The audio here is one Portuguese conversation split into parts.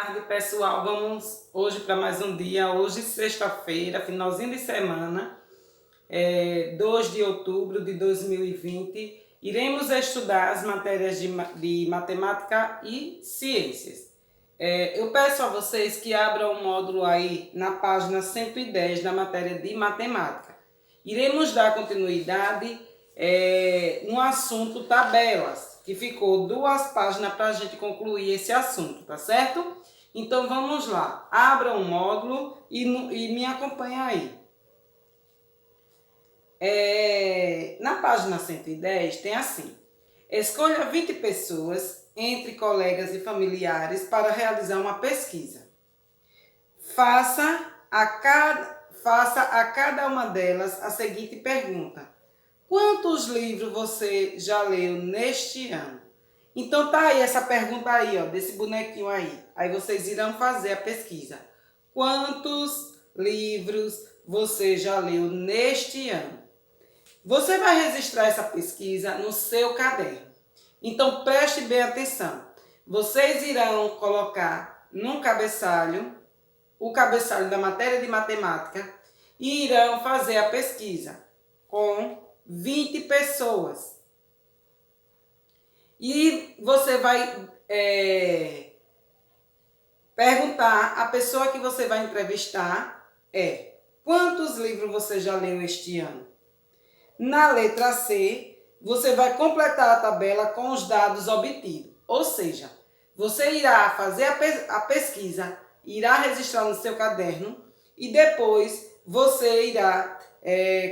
Tarde, pessoal. Vamos hoje para mais um dia. Hoje, sexta-feira, finalzinho de semana, 2 de outubro de 2020. Iremos estudar as matérias de matemática e ciências. Eu peço a vocês que abram o módulo aí na página 110 da matéria de matemática. Iremos dar continuidade no assunto tabelas, que ficou 2 páginas para a gente concluir esse assunto, tá certo? Então vamos lá, abra um módulo e me acompanha aí. Na página 110 tem assim: escolha 20 pessoas, entre colegas e familiares, para realizar uma pesquisa. Faça a cada uma delas a seguinte pergunta: quantos livros você já leu neste ano? Então tá aí essa pergunta aí, ó, desse bonequinho aí. Aí vocês irão fazer a pesquisa. Quantos livros você já leu neste ano? Você vai registrar essa pesquisa no seu caderno. Então preste bem atenção. Vocês irão colocar num cabeçalho, o cabeçalho da matéria de matemática, e irão fazer a pesquisa com 20 pessoas. E você vai perguntar, a pessoa que você vai entrevistar quantos livros você já leu este ano? Na letra C, você vai completar a tabela com os dados obtidos. Ou seja, você irá fazer a pesquisa, irá registrar no seu caderno e depois você irá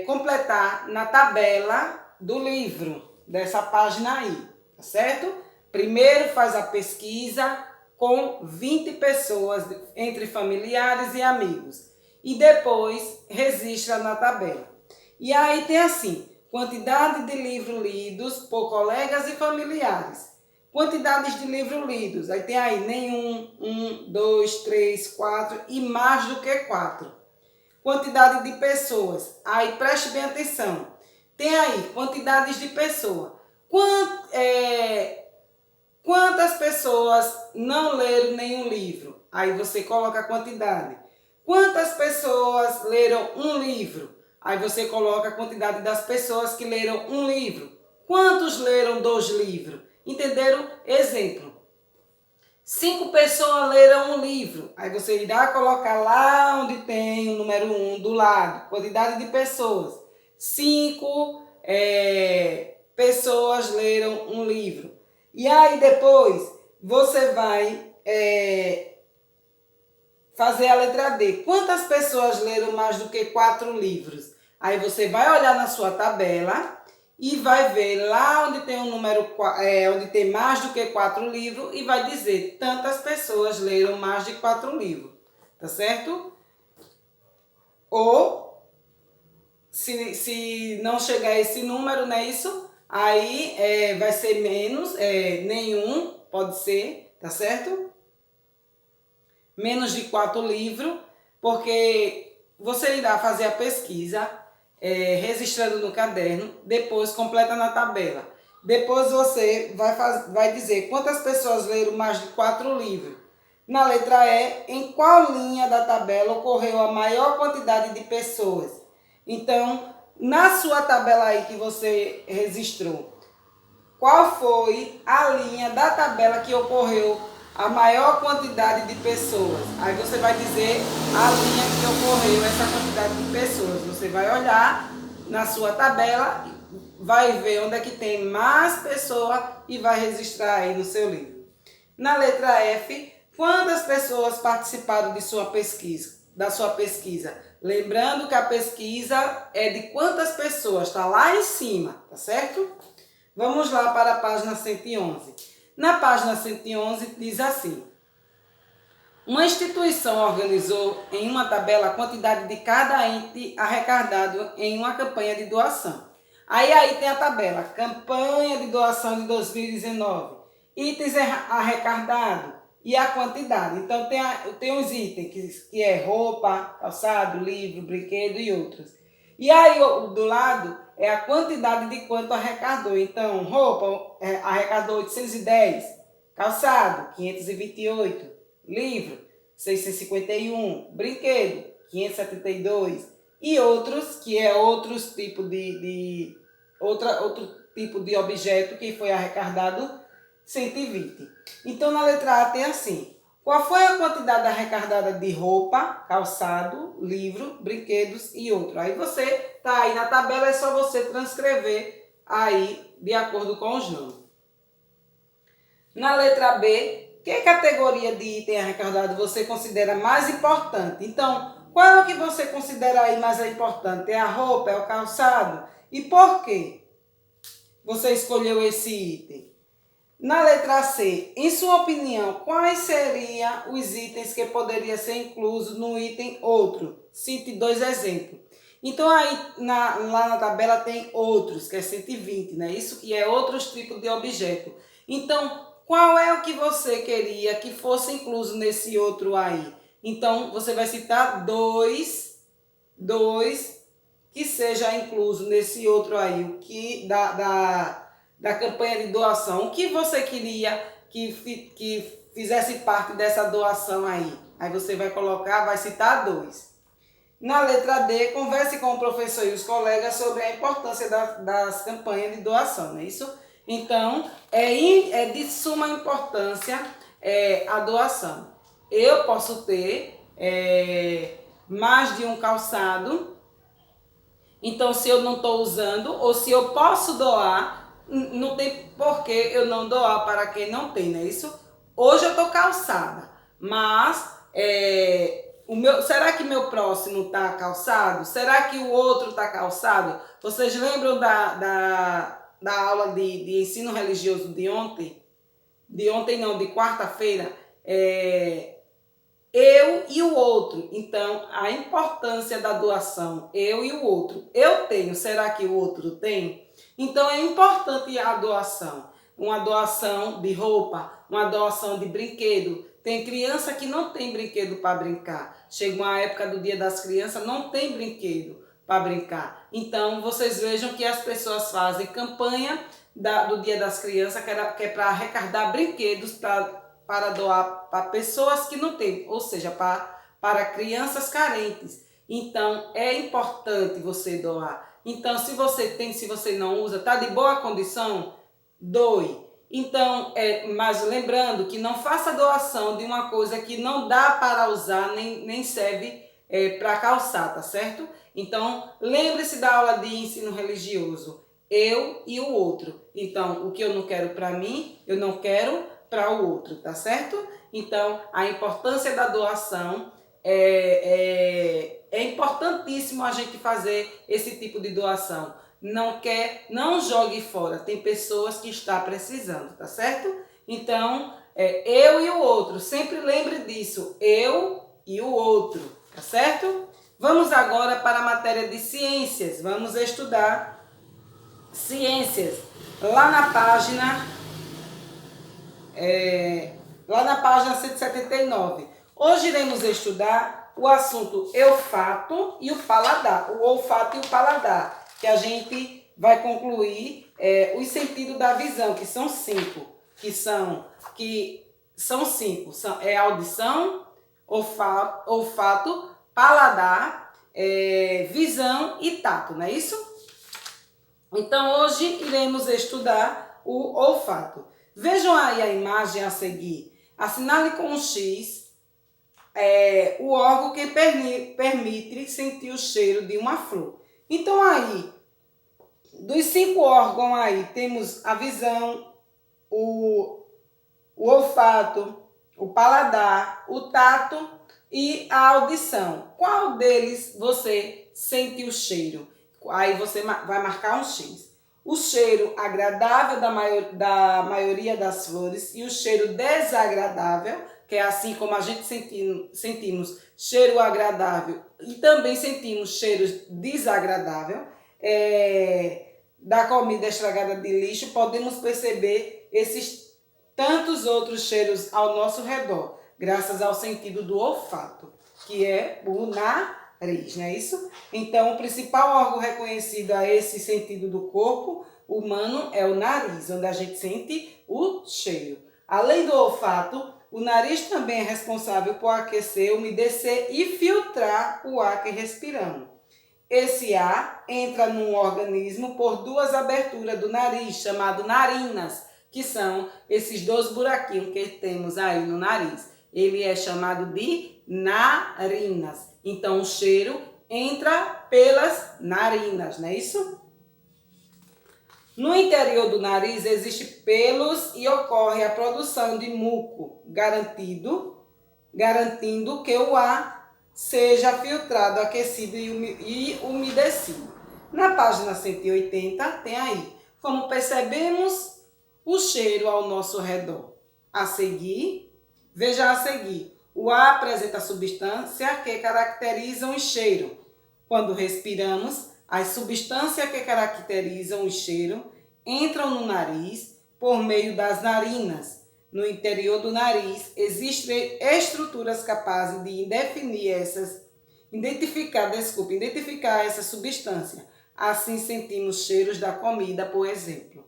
completar na tabela do livro, dessa página aí, tá certo? Primeiro faz a pesquisa com 20 pessoas, entre familiares e amigos, e depois registra na tabela. E aí tem assim: quantidade de livros lidos por colegas e familiares. Quantidades de livros lidos. Aí tem aí nenhum, 1, 2, 3, 4 e mais do que 4. Quantidade de pessoas. Aí preste bem atenção. Tem aí quantidades de pessoas. Quantas pessoas não leram nenhum livro? Aí você coloca a quantidade. Quantas pessoas leram um livro? Aí você coloca a quantidade das pessoas que leram um livro. Quantos leram 2 livros? Entenderam? Exemplo: 5 pessoas leram um livro. Aí você irá colocar lá onde tem o número 1 do lado. Quantidade de pessoas. 5 pessoas leram um livro. E aí depois você vai fazer a letra D. Quantas pessoas leram mais do que 4 livros? Aí você vai olhar na sua tabela e vai ver lá onde tem o número, onde tem mais do que 4 livros e vai dizer: tantas pessoas leram mais de 4 livros. Tá certo? Ou, se não chegar a esse número, não é isso? Aí vai ser menos, nenhum, pode ser, tá certo? Menos de 4 livros, porque você irá fazer a pesquisa, registrando no caderno, depois completa na tabela. Depois você vai dizer quantas pessoas leram mais de 4 livros. Na letra E, em qual linha da tabela ocorreu a maior quantidade de pessoas? Então, na sua tabela aí que você registrou, qual foi a linha da tabela que ocorreu a maior quantidade de pessoas? Aí você vai dizer a linha que ocorreu essa quantidade de pessoas. Você vai olhar na sua tabela, vai ver onde é que tem mais pessoas e vai registrar aí no seu livro. Na letra F, quantas pessoas participaram de da sua pesquisa? Lembrando que a pesquisa é de quantas pessoas, está lá em cima, tá certo? Vamos lá para a página 111. Na página 111 diz assim: uma instituição organizou em uma tabela a quantidade de cada ente arrecadado em uma campanha de doação. Aí tem a tabela: campanha de doação de 2019, itens arrecadados e a quantidade. Então tem os itens que é roupa, calçado, livro, brinquedo e outros. E aí do lado é a quantidade de quanto arrecadou. Então roupa arrecadou 810, calçado 528, livro, 651, brinquedo, 572, e outros, que é outro tipo outro tipo de objeto que foi arrecadado, 120. Então, na letra A tem assim: qual foi a quantidade arrecadada de roupa, calçado, livro, brinquedos e outro? Aí você tá aí na tabela, é só você transcrever aí de acordo com os nomes. Na letra B, que categoria de item arrecadado você considera mais importante? Então, qual é o que você considera aí mais importante? É a roupa, é o calçado? E por quê você escolheu esse item? Na letra C, em sua opinião, quais seriam os itens que poderiam ser inclusos no item outro? Cite 2 exemplos. Então, aí lá na tabela tem outros, que é 120, né? Isso que é outros tipos de objeto. Então, qual é o que você queria que fosse incluso nesse outro aí? Então, você vai citar dois que seja incluso nesse outro aí, o que da campanha de doação. O que você queria que fizesse parte dessa doação aí? Aí você vai colocar, vai citar 2. Na letra D, converse com o professor e os colegas sobre a importância das campanhas de doação, não é isso? Então, é de suma importância a doação. Eu posso ter mais de um calçado, então se eu não estou usando, ou se eu posso doar, não tem por que eu não doar para quem não tem, não é isso? Hoje eu estou calçada, mas será que meu próximo está calçado? Será que o outro está calçado? Vocês lembram da aula de ensino religioso de ontem? De ontem não, de quarta-feira. Eu e o outro. Então, a importância da doação, eu e o outro. Eu tenho, será que o outro tem? Então, é importante a doação. Uma doação de roupa, uma doação de brinquedo. Tem criança que não tem brinquedo para brincar. Chega uma época do Dia das Crianças, não tem brinquedo para brincar. Então, vocês vejam que as pessoas fazem campanha do Dia das Crianças, que é para arrecadar brinquedos para doar para pessoas que não têm, ou seja, para crianças carentes. Então, é importante você doar. Então, se você tem, se você não usa, está de boa condição, doe. Então, mas lembrando que não faça doação de uma coisa que não dá para usar, nem serve para calçar, tá certo? Então, lembre-se da aula de ensino religioso. Eu e o outro. Então, o que eu não quero para mim, eu não quero para o outro, tá certo? Então, a importância da doação é importantíssimo a gente fazer esse tipo de doação. Não jogue fora. Tem pessoas que estão precisando, tá certo? Então, eu e o outro. Sempre lembre disso. Eu e o outro, tá certo? Vamos agora para a matéria de ciências. Vamos estudar ciências. Lá na página 179. Hoje iremos estudar o assunto olfato e o paladar. O olfato e o paladar, que a gente vai concluir os sentidos da visão, que são 5. Audição, olfato, paladar, visão e tato, não é isso? Então, hoje iremos estudar o olfato. Vejam aí a imagem a seguir. Assinale com um X o órgão que permite sentir o cheiro de uma flor. Então, aí, dos 5 órgãos aí, temos a visão, o olfato, o paladar, o tato e a audição. Qual deles você sente o cheiro? Aí você vai marcar um X. O cheiro agradável da maioria das flores e o cheiro desagradável, que é assim como a gente sentimos cheiro agradável e também sentimos cheiro desagradável da comida estragada de lixo, podemos perceber esses tantos outros cheiros ao nosso redor, graças ao sentido do olfato, que é o nariz, não é isso? Então, o principal órgão reconhecido a esse sentido do corpo humano é o nariz, onde a gente sente o cheiro. Além do olfato, o nariz também é responsável por aquecer, umedecer e filtrar o ar que respiramos. Esse ar entra no organismo por duas aberturas do nariz, chamado narinas, que são esses dois buraquinhos que temos aí no nariz. Ele é chamado de narinas. Então, o cheiro entra pelas narinas, não é isso? No interior do nariz existem pelos e ocorre a produção de muco, garantindo que o ar seja filtrado, aquecido e umedecido. Na página 180 tem aí, como percebemos o cheiro ao nosso redor. Veja a seguir, o ar apresenta substância que caracterizam o cheiro. Quando respiramos, as substâncias que caracterizam o cheiro entram no nariz por meio das narinas. No interior do nariz existem estruturas capazes de identificar essa substância. Assim sentimos cheiros da comida, por exemplo.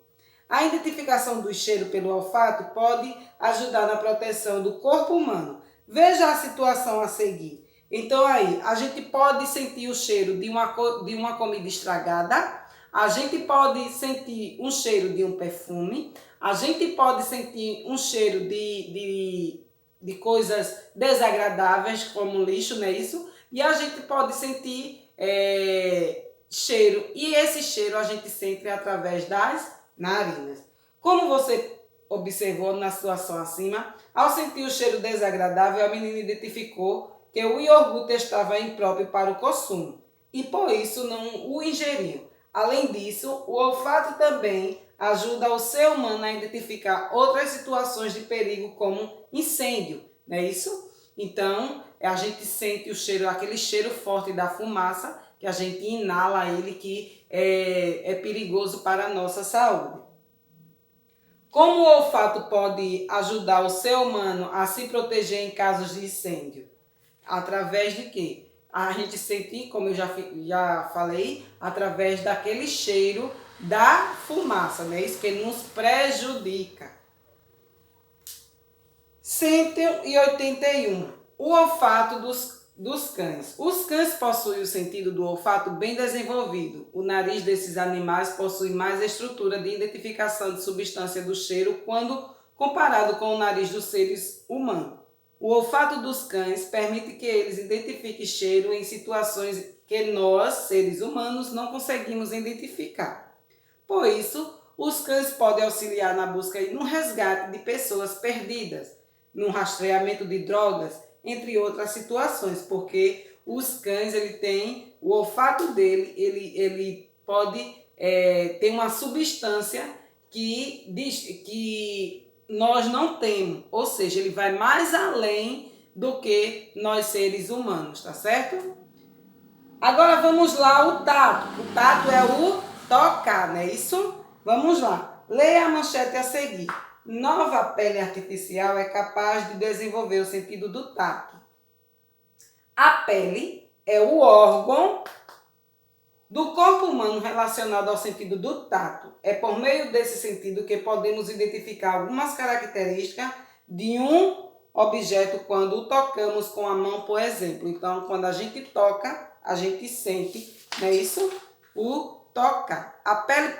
A identificação do cheiro pelo olfato pode ajudar na proteção do corpo humano. Veja a situação a seguir. Então aí, a gente pode sentir o cheiro de uma comida estragada, a gente pode sentir um cheiro de um perfume, a gente pode sentir um cheiro de coisas desagradáveis, como lixo, não é isso? E a gente pode sentir cheiro, e esse cheiro a gente sente através das narinas. Como você observou na situação acima, ao sentir o cheiro desagradável, a menina identificou que o iogurte estava impróprio para o consumo e por isso não o ingeriu. Além disso, o olfato também ajuda o ser humano a identificar outras situações de perigo, como incêndio, não é isso? Então, a gente sente o cheiro, aquele cheiro forte da fumaça, que a gente inala ele, que é perigoso para a nossa saúde. Como o olfato pode ajudar o ser humano a se proteger em casos de incêndio? Através de quê? A gente sente, como eu já falei, através daquele cheiro da fumaça, né? Isso que nos prejudica. 181. O olfato dos cães. Os cães possuem o sentido do olfato bem desenvolvido. O nariz desses animais possui mais estrutura de identificação de substância do cheiro quando comparado com o nariz dos seres humanos. O olfato dos cães permite que eles identifiquem cheiro em situações que nós, seres humanos, não conseguimos identificar. Por isso, os cães podem auxiliar na busca e no resgate de pessoas perdidas, no rastreamento de drogas, entre outras situações, porque os cães, o olfato dele, ele pode ter uma substância que nós não temos, ou seja, ele vai mais além do que nós seres humanos, tá certo? Agora vamos lá, o tato. O tato é o tocar, não é isso? Vamos lá, leia a manchete a seguir. Nova pele artificial é capaz de desenvolver o sentido do tato. A pele é o órgão do corpo humano relacionado ao sentido do tato. É por meio desse sentido que podemos identificar algumas características de um objeto quando o tocamos com a mão, por exemplo. Então, quando a gente toca, a gente sente, não é isso? O tocar. A pele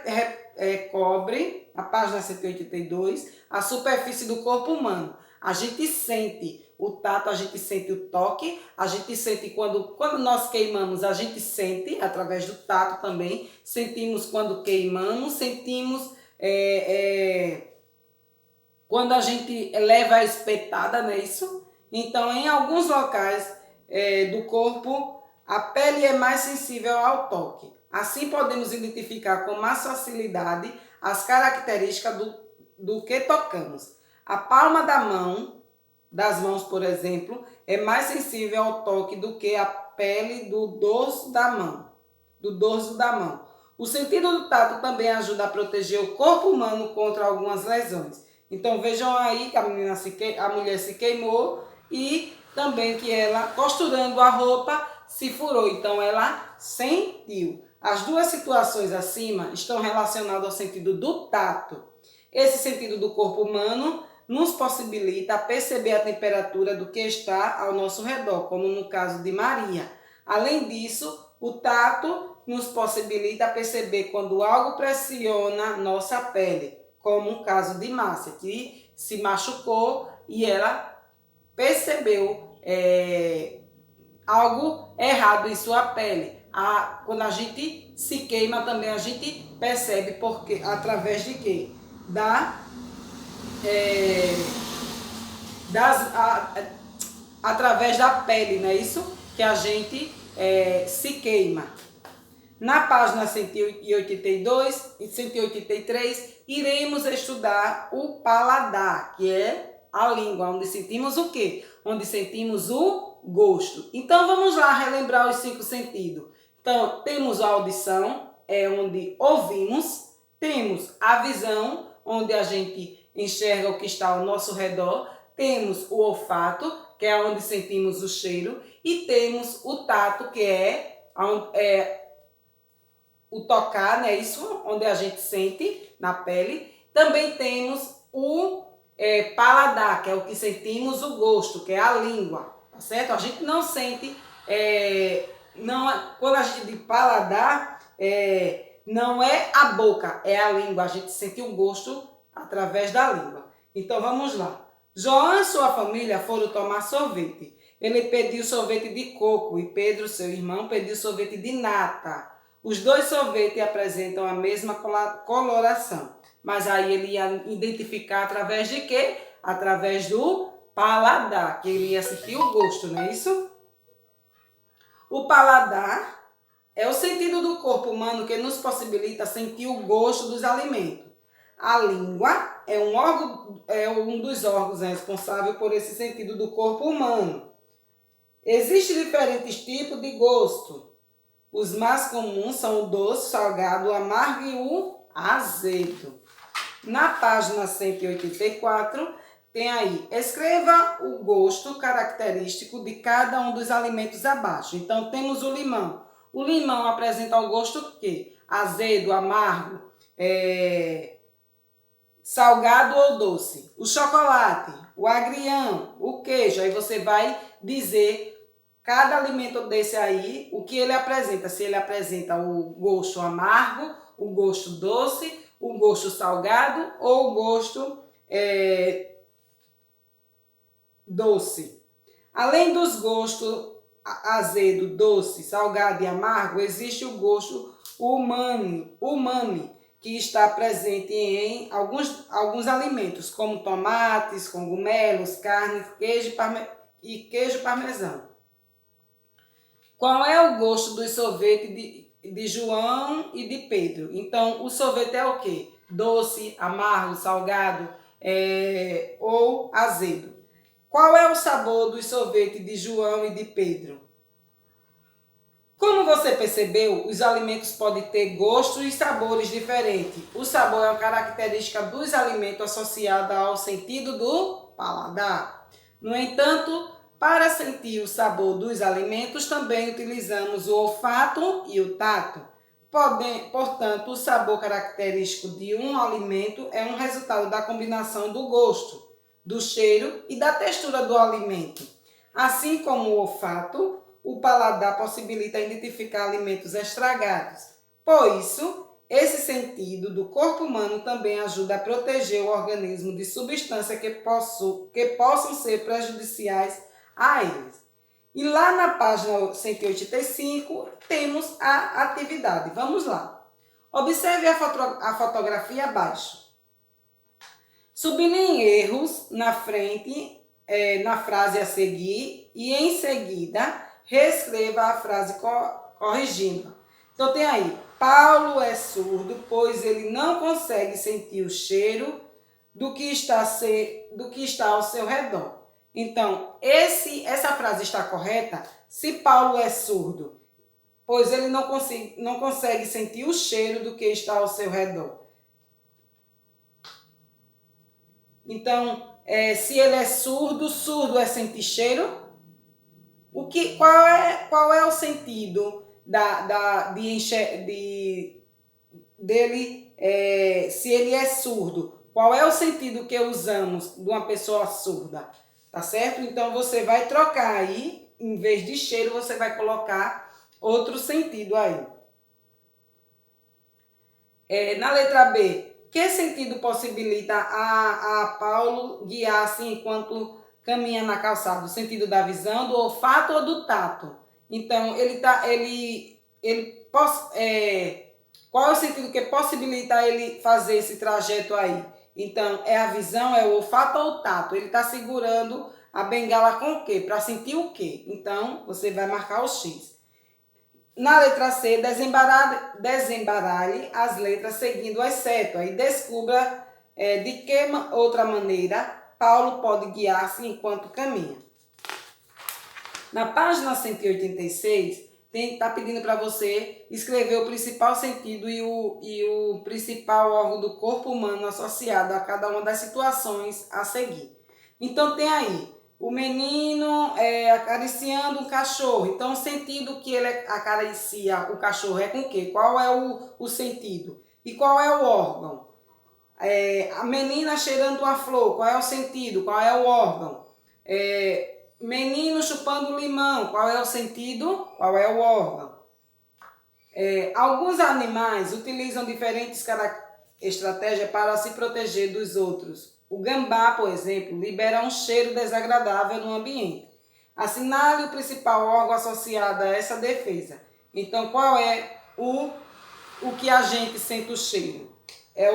cobre, a página 182, a superfície do corpo humano. A gente sente o tato, a gente sente o toque, a gente sente quando nós queimamos, a gente sente através do tato também, sentimos quando queimamos, sentimos quando a gente leva a espetada, não é isso? Então, em alguns locais do corpo, a pele é mais sensível ao toque. Assim, podemos identificar com mais facilidade as características do que tocamos. A palma das mãos, por exemplo, é mais sensível ao toque do que a pele do dorso da mão. O sentido do tato também ajuda a proteger o corpo humano contra algumas lesões. Então vejam aí que a mulher se queimou e também que ela, costurando a roupa, se furou. Então ela sentiu. As duas situações acima estão relacionadas ao sentido do tato. Esse sentido do corpo humano nos possibilita perceber a temperatura do que está ao nosso redor, como no caso de Maria. Além disso, o tato nos possibilita perceber quando algo pressiona nossa pele, como o caso de Márcia, que se machucou e ela percebeu algo errado em sua pele. Quando a gente se queima também a gente percebe porque através de quê? Através da pele, não é isso? Que a gente se queima. Na página 182 e 183, iremos estudar o paladar, que é a língua, onde sentimos o quê? Onde sentimos o gosto. Então, vamos lá relembrar os 5 sentidos. Então, temos a audição, é onde ouvimos. Temos a visão, onde a gente enxerga o que está ao nosso redor. Temos o olfato, que é onde sentimos o cheiro. E temos o tato, que é o tocar, né? Isso, onde a gente sente na pele. Também temos o paladar, que é o que sentimos o gosto, que é a língua, tá certo? A gente não sente, quando a gente diz paladar, não é a boca, é a língua. A gente sente o gosto através da língua. Então vamos lá. João e sua família foram tomar sorvete. Ele pediu sorvete de coco e Pedro, seu irmão, pediu sorvete de nata. Os dois sorvetes apresentam a mesma coloração, mas aí ele ia identificar através de quê? Através do paladar, que ele ia sentir o gosto, não é isso? O paladar é o sentido do corpo humano que nos possibilita sentir o gosto dos alimentos. A língua é um dos órgãos responsável por esse sentido do corpo humano. Existem diferentes tipos de gosto. Os mais comuns são o doce, o salgado, o amargo e o azedo. Na página 184, tem aí, escreva o gosto característico de cada um dos alimentos abaixo. Então, temos o limão. O limão apresenta o gosto que? Azedo, amargo, salgado ou doce. O chocolate, o agrião, o queijo. Aí você vai dizer cada alimento desse aí, o que ele apresenta. Se ele apresenta o gosto amargo, o gosto doce, o gosto salgado ou o gosto doce. Além dos gostos azedo, doce, salgado e amargo, existe o gosto umami, que está presente em alguns alimentos, como tomates, cogumelos, carne, queijo e queijo parmesão. Qual é o gosto do sorvete de João e de Pedro? Então, o sorvete é o quê? Doce, amargo, salgado ou azedo. Qual é o sabor do sorvete de João e de Pedro? Como você percebeu, os alimentos podem ter gostos e sabores diferentes. O sabor é uma característica dos alimentos associada ao sentido do paladar. No entanto, para sentir o sabor dos alimentos, também utilizamos o olfato e o tato. Portanto, o sabor característico de um alimento é um resultado da combinação do gosto, do cheiro e da textura do alimento. Assim como o olfato, o paladar possibilita identificar alimentos estragados. Por isso, esse sentido do corpo humano também ajuda a proteger o organismo de substâncias que possam ser prejudiciais a eles. E lá na página 185 temos a atividade. Vamos lá. Observe a fotografia abaixo. Sublinhe erros na frente, na frase a seguir e em seguida reescreva a frase corrigindo. Então tem aí, Paulo é surdo, pois ele não consegue sentir o cheiro do que está ao seu redor. Então, essa frase está correta se Paulo é surdo, pois ele não consegue sentir o cheiro do que está ao seu redor. Então, se ele é surdo, surdo é sentir cheiro? Qual é o sentido dele, se ele é surdo? qual é o sentido que usamos de uma pessoa surda, tá certo? Então, você vai trocar aí, em vez de cheiro, você vai colocar outro sentido aí. Na letra B, que sentido possibilita a Paulo guiar-se enquanto caminha na calçada? O sentido da visão, do olfato ou do tato? Então, qual é o sentido que possibilita ele fazer esse trajeto aí? Então, é a visão, é o olfato ou o tato? Ele está segurando a bengala com o quê? Para sentir o quê? Então, você vai marcar o X. Na letra C, desembaralhe as letras seguindo o exceto. Aí descubra de que outra maneira Paulo pode guiar-se enquanto caminha. Na página 186, está pedindo para você escrever o principal sentido e o principal órgão do corpo humano associado a cada uma das situações a seguir. Então tem aí o menino acariciando um cachorro. Então o sentido que ele acaricia o cachorro é com o quê? Qual é o sentido? E qual é o órgão? A menina cheirando uma flor. Qual é o sentido? Qual é o órgão? Menino chupando limão, qual é o sentido? Qual é o órgão? Alguns animais utilizam diferentes estratégias para se proteger dos outros. O gambá, por exemplo, libera um cheiro desagradável no ambiente. Assinale o principal órgão associado a essa defesa. Então, qual é o que a gente sente o cheiro? É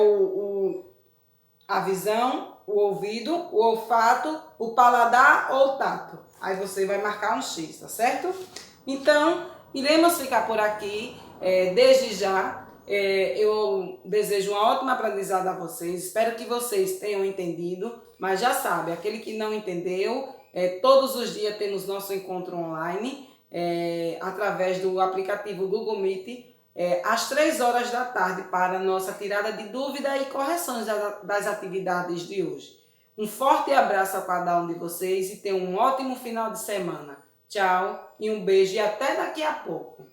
a visão, o ouvido, o olfato, o paladar ou o tato. Aí você vai marcar um X, tá certo? Então, iremos ficar por aqui. Desde já, eu desejo uma ótima aprendizagem a vocês. Espero que vocês tenham entendido. Mas já sabe, aquele que não entendeu, todos os dias temos nosso encontro online, através do aplicativo Google Meet, às 3 horas da tarde, para nossa tirada de dúvida e correções das atividades de hoje. Um forte abraço a cada um de vocês e tenham um ótimo final de semana. Tchau e um beijo e até daqui a pouco.